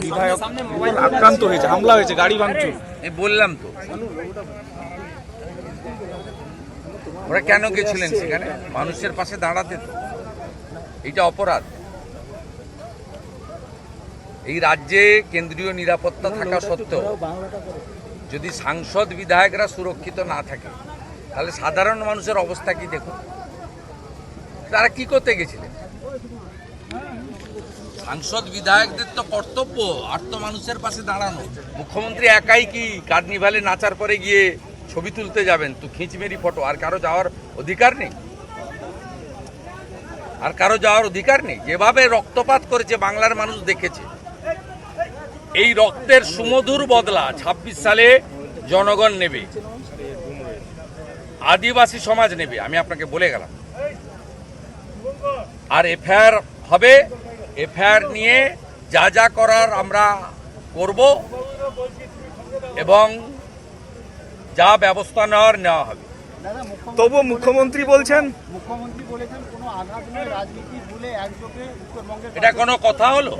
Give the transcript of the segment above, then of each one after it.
বিধায়ক আক্রান্ত হয়েছে, হামলা হয়েছে, গাড়ি ভাঙচুর। বললাম তো, ওরা কেন গেছিলেন সেখানে? মানুষের পাশে দাঁড়াতে। তো এটা অপরাধ। এই রাজ্যে কেন্দ্রীয় নিরাপত্তা থাকা সত্ত্বেও যদি সাংসদ বিধায়করা সুরক্ষিত না থাকে, তাহলে সাধারণ মানুষের অবস্থা কি দেখুন। তারা কি করতে গেছিলেন? সাংসদ বিধায়কদের তো কর্তব্য আর তো মানুষের পাশে দাঁড়ানো। মুখ্যমন্ত্রী একাই কি কার্নিভালে নাচার পরে গিয়ে ছবি তুলতে যাবেন? তো খিঁচমেরি ফটো, আর কারো যাওয়ার অধিকার নেই? আর কারো যাওয়ার অধিকার নেই? যেভাবে রক্তপাত করেছে বাংলার মানুষ দেখেছে। এই রক্তের সুমধুর বদলা ২৬ সালে জনগণ নেবে, আদিবাসী সমাজ নেবে, আমি আপনাকে বলে গেলাম। আর এফআইআর হবে, এফআইআর নিয়ে যা যা করার আমরা করব এবং যা ব্যবস্থা নেওয়া হবে। তবু মুখ্যমন্ত্রী বলেছেন কোনো আঘাত নয়, রাজনীতি ভুলে একযোগে উত্তরবঙ্গের। এটা কোনো কথা হলো?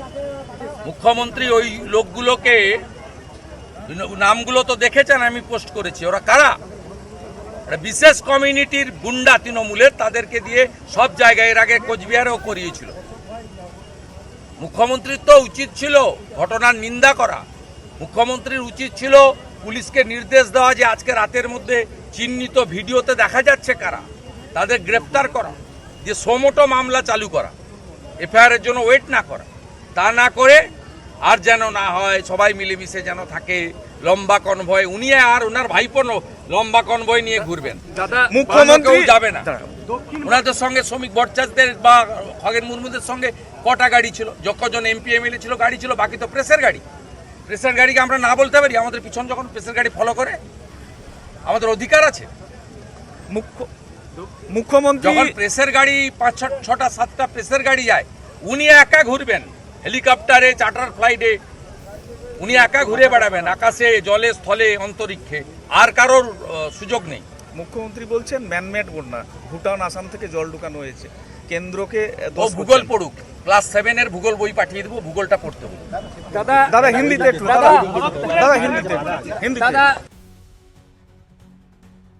মুখ্যমন্ত্রী ওই লোকগুলোকে, নামগুলো তো দেখেছেন, আমি পোস্ট করেছি। ওরা কারা? বিশেষ কমিউনিটির গুন্ডা তৃণমূলের, তাদেরকে দিয়ে সব জায়গায় এর আগে কোচবিহারেও করিয়েছিল। মুখ্যমন্ত্রীর তো উচিত ছিল ঘটনার নিন্দা করা। মুখ্যমন্ত্রীর উচিত ছিল পুলিশকে নির্দেশ দেওয়া যে আজকে রাতের মধ্যে চিহ্নিত ভিডিওতে দেখা যাচ্ছে কারা, তাদের গ্রেপ্তার করা, যে সোমোটো মামলা চালু করা, এফআইআরের জন্য ওয়েট না করা। তা না করে আর যেন না হয় সবাই মিলেমিশে যেন থাকে লম্বা কনভয়। উনি আর ওনার ভাইপো লম্বা কনভয় নিয়ে ঘুরবেন, মুখ্যমন্ত্রী যাবে না। ওনাদের সঙ্গে শ্রমিক ভট্টাচার্যদের বা খগেন মুর্মুদের সঙ্গে কটা গাড়ি ছিল? যখন এমপি এমএলএ ছিল গাড়ি ছিল, বাকি তো প্রেসের গাড়ি। প্রেসের গাড়িকে আমরা না বলতে পারি? আমাদের পিছন যখন প্রেসের গাড়ি ফলো করে, আমাদের অধিকার আছে। মুখ্যমন্ত্রী যখন প্রেসের গাড়ি ৫, ৬টা ৭টা প্রেসের গাড়ি যায়, উনি একা ঘুরবেন হেলিকপ্টারে, চার্টার ফ্লাইটে, উনি একা ঘুরে বেড়াবেন আকাশে, জলে, স্থলে, অন্তরিক্ষে, আর কারোর সুযোগ নেই। মুখ্যমন্ত্রী বলছেন ম্যানমেড বন্যা, ভুটান আসাম থেকে জল ঢুকানো হয়েছে, কেন্দ্রকে ভূগোল পড়ুক, ক্লাস 7 এর ভূগোল বই পাঠিয়ে দেবো, ভূগোলটা পড়তে হবে। দাদা হিন্দিতে একটু, দাদা হিন্দিতে।